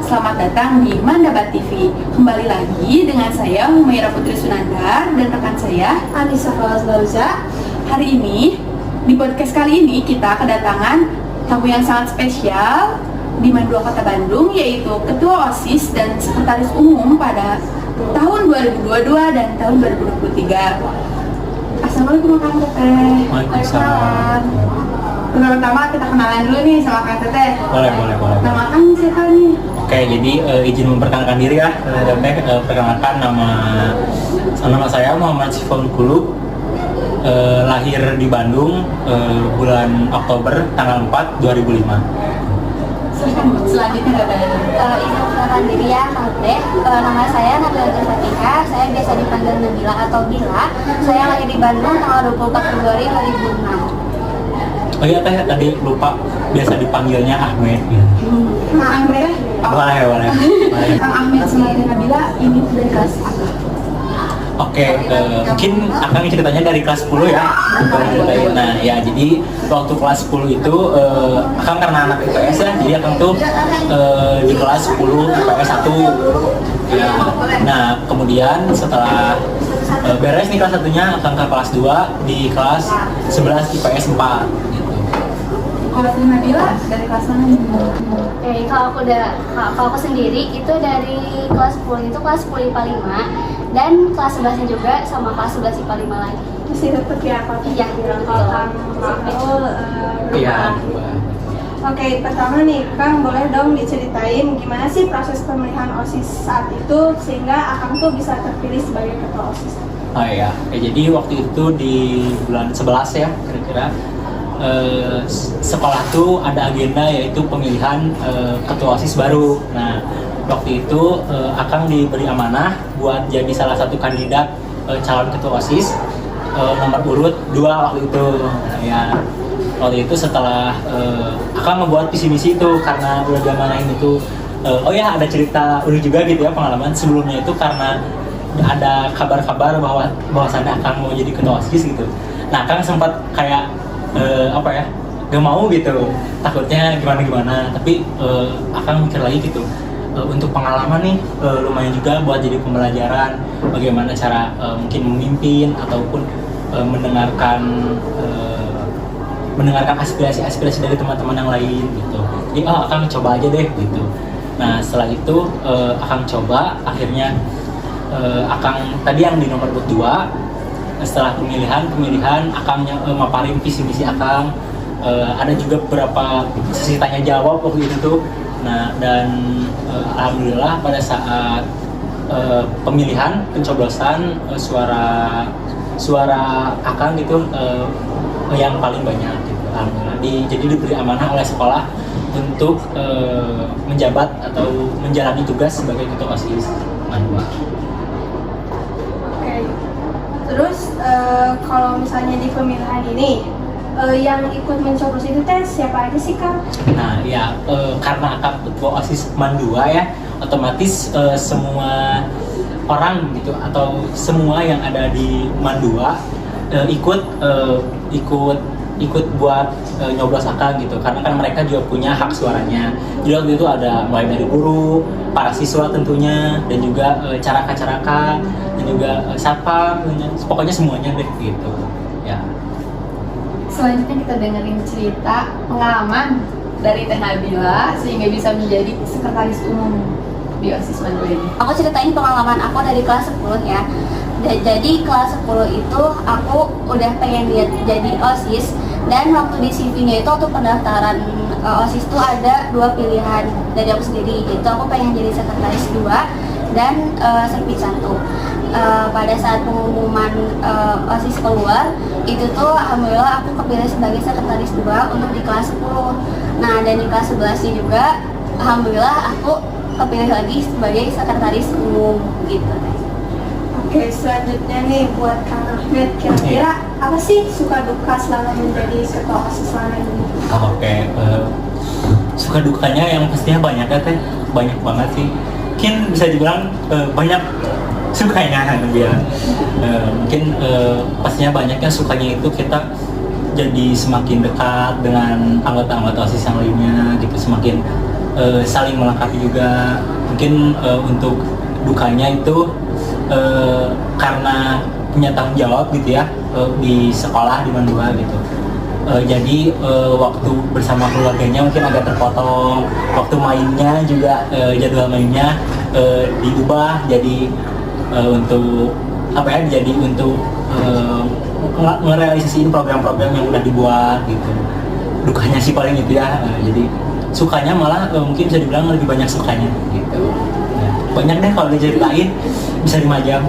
selamat datang di Mandabat TV. Kembali lagi dengan saya Humaira Putri Sunandar dan rekan saya Anissa Fauza. Hari ini, di podcast kali ini kita kedatangan tamu yang sangat spesial di Mandua Kota Bandung, yaitu Ketua OSIS dan Sekretaris Umum pada tahun 2022 dan tahun 2023. Assalamualaikum Kang Teteh. Waalaikumsalam. Pertama kita kenalan dulu nih sama Kang Teteh. Boleh. Nama Kang siapa nih? Oke, jadi izin memperkenalkan diri ya. Perkenalkan nama saya Muhammad Siful Kulub. Lahir di Bandung bulan Oktober tanggal 4 2005. Selanjutnya Teteh. Izin perkenalkan diri ya Kang Teteh. Nama saya Nabila Fatika. Saya biasa dipanggil Nabila atau Bila. Saya lahir di Bandung tanggal 24 Februari 2006. Oh iya teh, tadi lupa biasa dipanggilnya Ahmed ya. Kang Ahmed. Boleh. Kang Ahmed sama Nabila ini dari kelas apa? Oke, mungkin akan ceritanya dari kelas 10 ya. Nah ya, jadi waktu kelas 10 itu Akang karena anak IPS ya, jadi Akang tuh di kelas 10 IPS 1 ya. Nah kemudian setelah beres nih kelas 1-nya, Akang ke kelas 2 di kelas 11 IPS 4 gitu. Kalau Nabila dari kelas mana nih? Oke, kalau aku sendiri itu dari kelas 10 itu kelas 10 IPA 5 dan kelas 11-nya juga sama kelas 11 IPA 5 lagi. Masih tetap ya kalau Iya, Iya. Oke, pertama nih Kang, boleh dong diceritain gimana sih proses pemilihan OSIS saat itu sehingga Akang tuh bisa terpilih sebagai ketua OSIS? Oh iya, jadi waktu itu di bulan 11 ya kira-kira sekolah tuh ada agenda yaitu pemilihan ketua OSIS baru. Nah waktu itu Akang diberi amanah buat jadi salah satu kandidat calon ketua OSIS nomor urut 2 waktu itu. Nah, ya waktu itu setelah Akang membuat visi misi itu karena udah diamanahin itu. Oh ya, ada cerita unik juga gitu ya, pengalaman sebelumnya itu karena ada kabar-kabar bahwasannya Akang mau jadi ketua OSIS gitu. Nah Akang sempat kayak gak mau gitu, takutnya gimana tapi Akang mikir lagi gitu, untuk pengalaman nih lumayan juga buat jadi pembelajaran bagaimana cara mungkin memimpin ataupun mendengarkan aspirasi dari teman-teman yang lain gitu. Jadi Akang coba aja deh gitu. Nah setelah itu Akang coba, akhirnya Akang tadi yang di nomor 2. Setelah pemilihan Akang maparin visi misi Akang, ada juga beberapa sesi tanya jawab waktu itu tuh. Nah dan alhamdulillah pada saat pemilihan pencoblosan suara Akang gitu yang paling banyak gitu. Alhamdulillah jadi diberi amanah oleh sekolah untuk menjabat atau menjalani tugas sebagai ketua OSIS Mandua. Terus kalau misalnya di pemilihan ini yang ikut mencoblos itu siapa aja sih Kang? Nah ya karena Akang ketua OSIS Mandua ya, otomatis semua orang gitu atau semua yang ada di Mandua ikut buat nyoblos Akang gitu, karena kan mereka juga punya hak suaranya. Jadi waktu itu ada mulai dari guru, para siswa tentunya, dan juga caraka-caraka, dan juga satpam, pokoknya semuanya deh gitu ya. Selanjutnya kita dengerin cerita pengalaman dari Teh Nabila sehingga bisa menjadi sekretaris umum di OSIS Mandua ini. Aku ceritain pengalaman aku dari kelas 10 ya. Jadi kelas 10 itu aku udah pengen jadi OSIS, dan waktu di CV-nya itu waktu pendaftaran OSIS tuh ada 2 pilihan dari aku sendiri, yaitu aku pengen jadi sekretaris 2 dan serpit 1. Pada saat pengumuman OSIS keluar itu tuh alhamdulillah aku kepilih sebagai sekretaris 2 untuk di kelas 10. Nah dan di kelas 11 juga alhamdulillah aku kepilih lagi sebagai sekretaris umum gitu. Oke, selanjutnya nih buat Kang Ahmed, kira-kira apa sih suka duka selama menjadi ketua OSIS selama ini? Oke, suka dukanya yang pastinya banyak ya Teh, banyak banget sih. Mungkin bisa dibilang banyak sukanya kan bilang. Mungkin pastinya banyaknya sukanya itu kita jadi semakin dekat dengan anggota-anggota OSIS yang lainnya gitu, semakin saling melengkapi juga. Mungkin untuk dukanya itu karena punya tanggung jawab gitu ya di sekolah di Mandua gitu. Jadi waktu bersama keluarganya mungkin agak terpotong, waktu mainnya juga jadwal mainnya diubah jadi untuk apa ya, jadi untuk ngerealisasiin program-program yang udah dibuat gitu. Dukanya sih paling itu ya, jadi sukanya malah mungkin bisa dibilang lebih banyak sukanya gitu. Banyak deh kalau diceritain bisa 5 jam.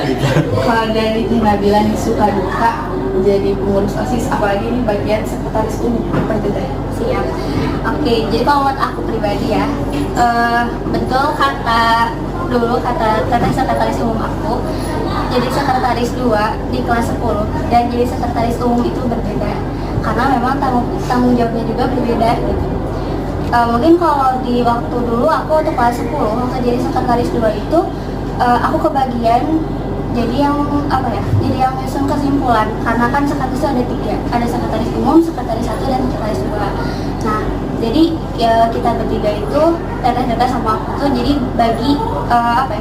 Gitu. Kalau dari Teh Nabila nih suka duka jadi pengurus OSIS, apalagi ini bagian sekretaris umum seperti Teh. Siap. Oke, jadi kalau menurut aku pribadi ya, betul kata sekretaris umum aku, jadi sekretaris 2 di kelas 10 dan jadi sekretaris umum itu berbeda karena memang tanggung jawabnya juga berbeda gitu. Mungkin kalau di waktu dulu aku waktu kelas 10 waktu jadi sekretaris 2 itu aku kebagian jadi yang apa ya, jadi yang nyusun kesimpulan karena kan sekretaris itu ada 3, ada sekretaris umum, sekretaris 1 dan sekretaris 2. Nah jadi ya, kita bertiga itu data sama aku tuh jadi bagi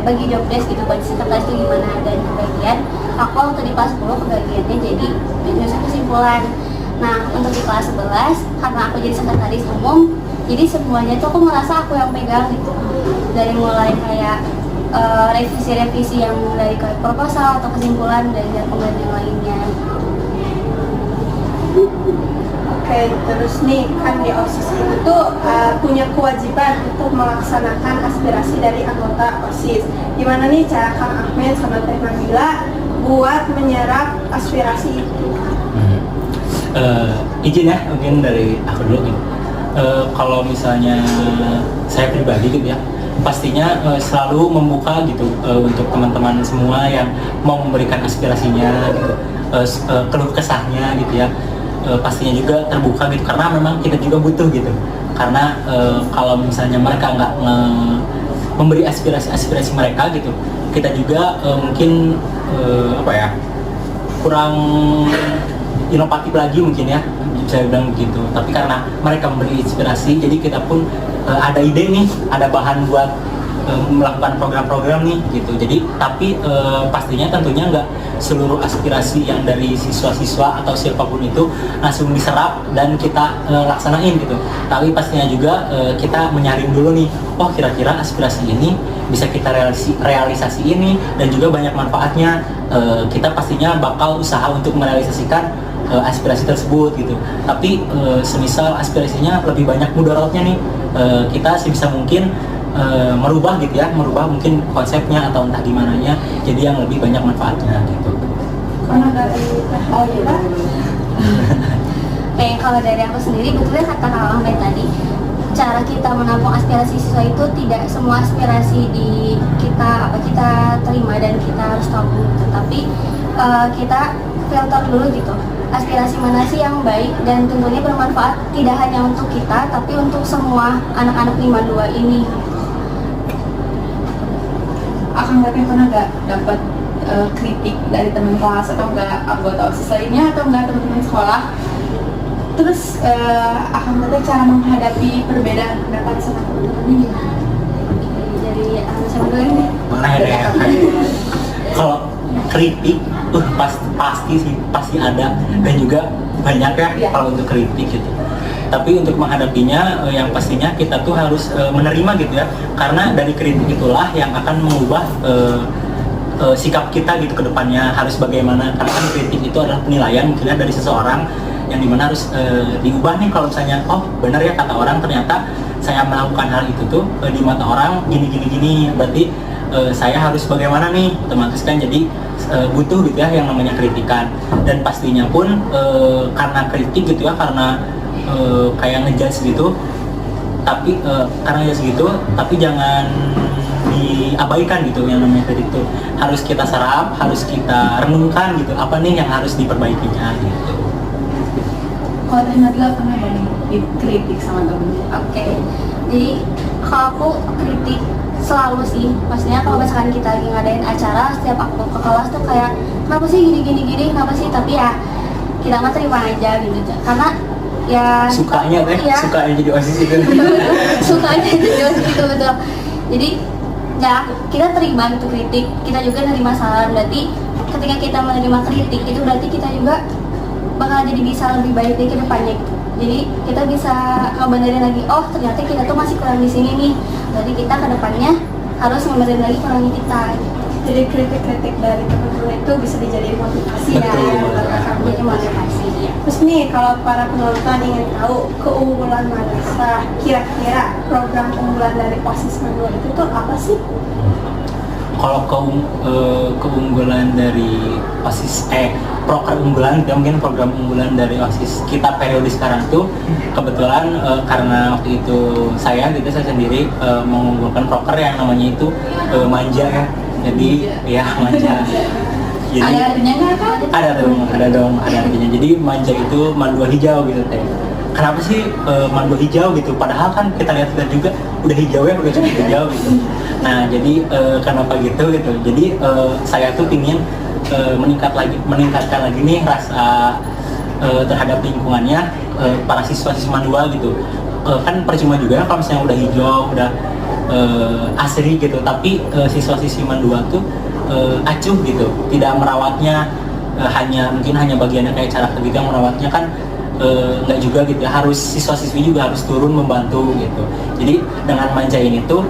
bagi job desk gitu, bagi sekretaris itu gimana, dan kebagian aku waktu di kelas 10 kebagiannya jadi nyusun kesimpulan. Nah untuk di kelas 11 karena aku jadi sekretaris umum, jadi semuanya tuh aku merasa aku yang pegang gitu, dari mulai kayak revisi-revisi yang dari kayak proposal atau kesimpulan dan penggantian lainnya. Oke, terus nih kan di OSIS itu tuh punya kewajiban untuk melaksanakan aspirasi dari anggota OSIS. Gimana nih cara Kang Ahmed sama Teh Nabila buat menyerap aspirasi itu? Izin ya, mungkin dari aku dulu gitu. Kalau misalnya saya pribadi gitu ya, pastinya selalu membuka gitu untuk teman-teman semua yang mau memberikan aspirasinya gitu, keluh kesahnya gitu ya, pastinya juga terbuka gitu karena memang kita juga butuh gitu, karena kalau misalnya mereka nggak memberi aspirasi mereka gitu, kita juga mungkin apa ya, kurang inovatif lagi mungkin ya, bisa bilang begitu. Tapi karena mereka memberi inspirasi, jadi kita pun ada ide nih, ada bahan buat melakukan program-program nih gitu. Jadi tapi pastinya tentunya nggak seluruh aspirasi yang dari siswa-siswa atau siapapun itu langsung diserap dan kita laksanain gitu. Tapi pastinya juga kita menyaring dulu nih, oh kira-kira aspirasi ini bisa kita realisasi ini dan juga banyak manfaatnya. Kita pastinya bakal usaha untuk merealisasikan aspirasi tersebut gitu. Tapi semisal aspirasinya lebih banyak mudaratnya nih, kita sebisa mungkin merubah gitu ya, merubah mungkin konsepnya atau entah gimana nya, jadi yang lebih banyak manfaatnya gitu. Karena dari Kalau dari aku sendiri, betulnya kata Kang Ahmed tadi, cara kita menampung aspirasi siswa itu tidak semua aspirasi kita terima dan kita harus tampung, tetapi kita filter dulu gitu, aspirasi mana sih yang baik dan tentunya bermanfaat tidak hanya untuk kita tapi untuk semua anak-anak 52 ini. Akang Teteh pernah nggak dapat kritik dari teman kelas atau enggak anggota OSIS lainnya atau enggak teman-teman sekolah? Terus Akang Teteh cara menghadapi perbedaan pendapat sama teman-teman ini? Dari sama dulu ini. Mana ada ya? Kalau kritik pasti ada dan juga banyak ya kalau untuk kritik gitu. Tapi untuk menghadapinya yang pastinya kita tuh harus menerima gitu ya, karena dari kritik itulah yang akan mengubah sikap kita gitu ke depannya harus bagaimana, karena kan kritik itu adalah penilaian mungkin dari seseorang yang dimana harus diubah nih. Kalau misalnya oh benar ya kata orang, ternyata saya melakukan hal itu tuh di mata orang gini, berarti saya harus bagaimana nih, otomatis kan jadi butuh gitu ya yang namanya kritikan. Dan pastinya pun karena kritik gitu ya, karena kayak ngejudge gitu, tapi karena ngejudge gitu tapi jangan diabaikan gitu, yang namanya kritik itu harus kita serap, harus kita renungkan gitu, apa nih yang harus diperbaikinya gitu. Kalau Teh Nabila pernah nggak nih dikritik sama temen? Oke, jadi kalau aku kritik selalu sih, maksudnya kalau misalkan kita lagi ngadain acara, setiap aku ke kelas tuh kayak kenapa sih gini, kenapa sih, tapi ya kita mah terima aja gitu, karena ya Sukanya teh, ya, sukanya jadi OSIS itu. sukanya jadi OSIS itu betul. Jadi ya kita terima gitu kritik, kita juga nerima saran. Berarti ketika kita menerima kritik itu berarti kita juga bakal jadi bisa lebih baik di kedepannya. Jadi kita bisa ngebenerin lagi, oh ternyata kita tuh masih kurang di sini nih. Berarti kita kedepannya harus ngebenerin lagi kurangnya kita. Jadi kritik-kritik dari teman-teman itu bisa dijadiin motivasi ya. Betul. Jadi motivasi. Terus nih kalau para penonton ingin tahu keunggulan madrasah, kira-kira program unggulan dari OSIS Mandua itu tuh apa sih? Kalau keunggulan dari OSIS program unggulan, ya mungkin program unggulan dari OSIS kita periode sekarang tuh kebetulan karena waktu itu saya sendiri mengunggulkan proker yang namanya itu manja ya. Jadi ya manja. Jadi Ada artinya nggak kan? ada dong artinya. Jadi manja itu mandua hijau gitu teh. Kenapa sih mandua hijau gitu? Padahal kan kita lihat juga udah hijau ya, udah cukup hijau gitu. Nah jadi kenapa gitu? Jadi saya tuh pingin meningkatkan lagi nih rasa terhadap lingkungannya para siswa-siswa mandua gitu. Kan percuma juga kalau misalnya udah hijau, udah asri gitu, tapi siswa-siswi mandua tuh acuh gitu, tidak merawatnya, mungkin hanya bagiannya kayak cara kerja yang merawatnya kan nggak juga gitu, harus siswa-siswi juga harus turun membantu gitu. Jadi dengan manja ini tuh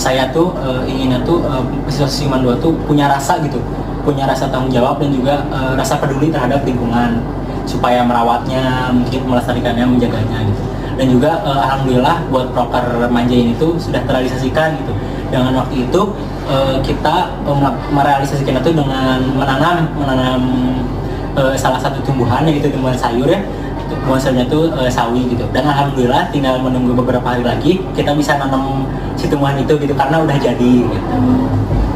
saya tuh inginnya tuh siswa-siswi mandua tuh punya rasa gitu, punya rasa tanggung jawab dan juga rasa peduli terhadap lingkungan supaya merawatnya, mungkin melestarikannya, menjaganya gitu. Dan juga alhamdulillah buat proker manja ini tuh sudah terrealisasikan gitu. Dengan waktu itu kita merealisasikan itu dengan menanam salah satu tumbuhan yaitu tumbuhan sayur ya. Tumbuhan sayurnya itu sawi gitu. Dan alhamdulillah tinggal menunggu beberapa hari lagi kita bisa nanam si tumbuhan itu gitu karena udah jadi gitu.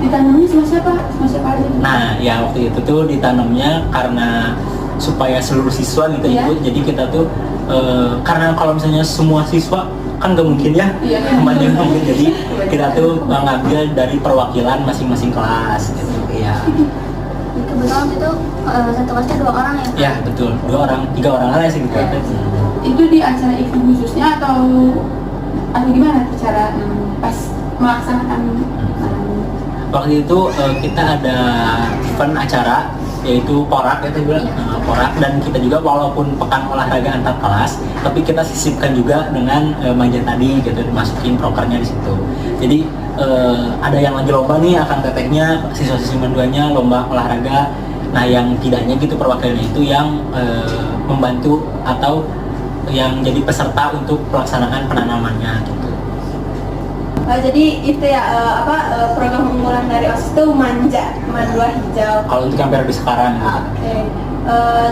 Ditanamnya sama siapa? Sama siapa aja? Nah, ya waktu itu tuh ditanamnya karena supaya seluruh siswa gitu ikut. Jadi kita tuh karena kalau misalnya semua siswa kan nggak mungkin ya, nggak mungkin. Jadi kita tuh ngambil dari perwakilan masing-masing kelas gitu ya. Kebetulan itu satu kelasnya 2 orang ya? Ya betul, 2 orang, 3 orang aja sih gitu. Itu di acara event khususnya atau gimana cara pas melaksanakan? Waktu itu kita ada event acara yaitu porak ya bilang porak, dan kita juga walaupun pekan olahraga antar kelas tapi kita sisipkan juga dengan manja tadi gitu, dimasukin prokernya di situ. Jadi ada yang lagi lomba nih akan tetehnya siswa-siswi manduanya lomba olahraga. Nah yang tidaknya gitu perwakilannya itu yang membantu atau yang jadi peserta untuk pelaksanaan penanamannya gitu. Jadi itu ya program unggulan dari OSIS itu mandua hijau. Kalau untuk yang periode sekarang gitu. Oke.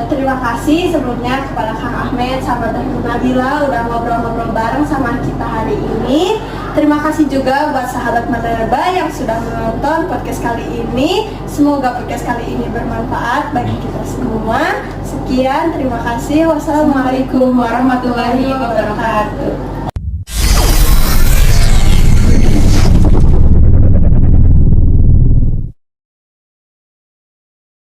Terima kasih sebelumnya kepada Kang Ahmed sama Teh Nabila udah ngobrol-ngobrol bareng sama kita hari ini. Terima kasih juga buat sahabat Madraba yang sudah menonton podcast kali ini. Semoga podcast kali ini bermanfaat bagi kita semua. Sekian, terima kasih. Wassalamualaikum warahmatullahi wabarakatuh.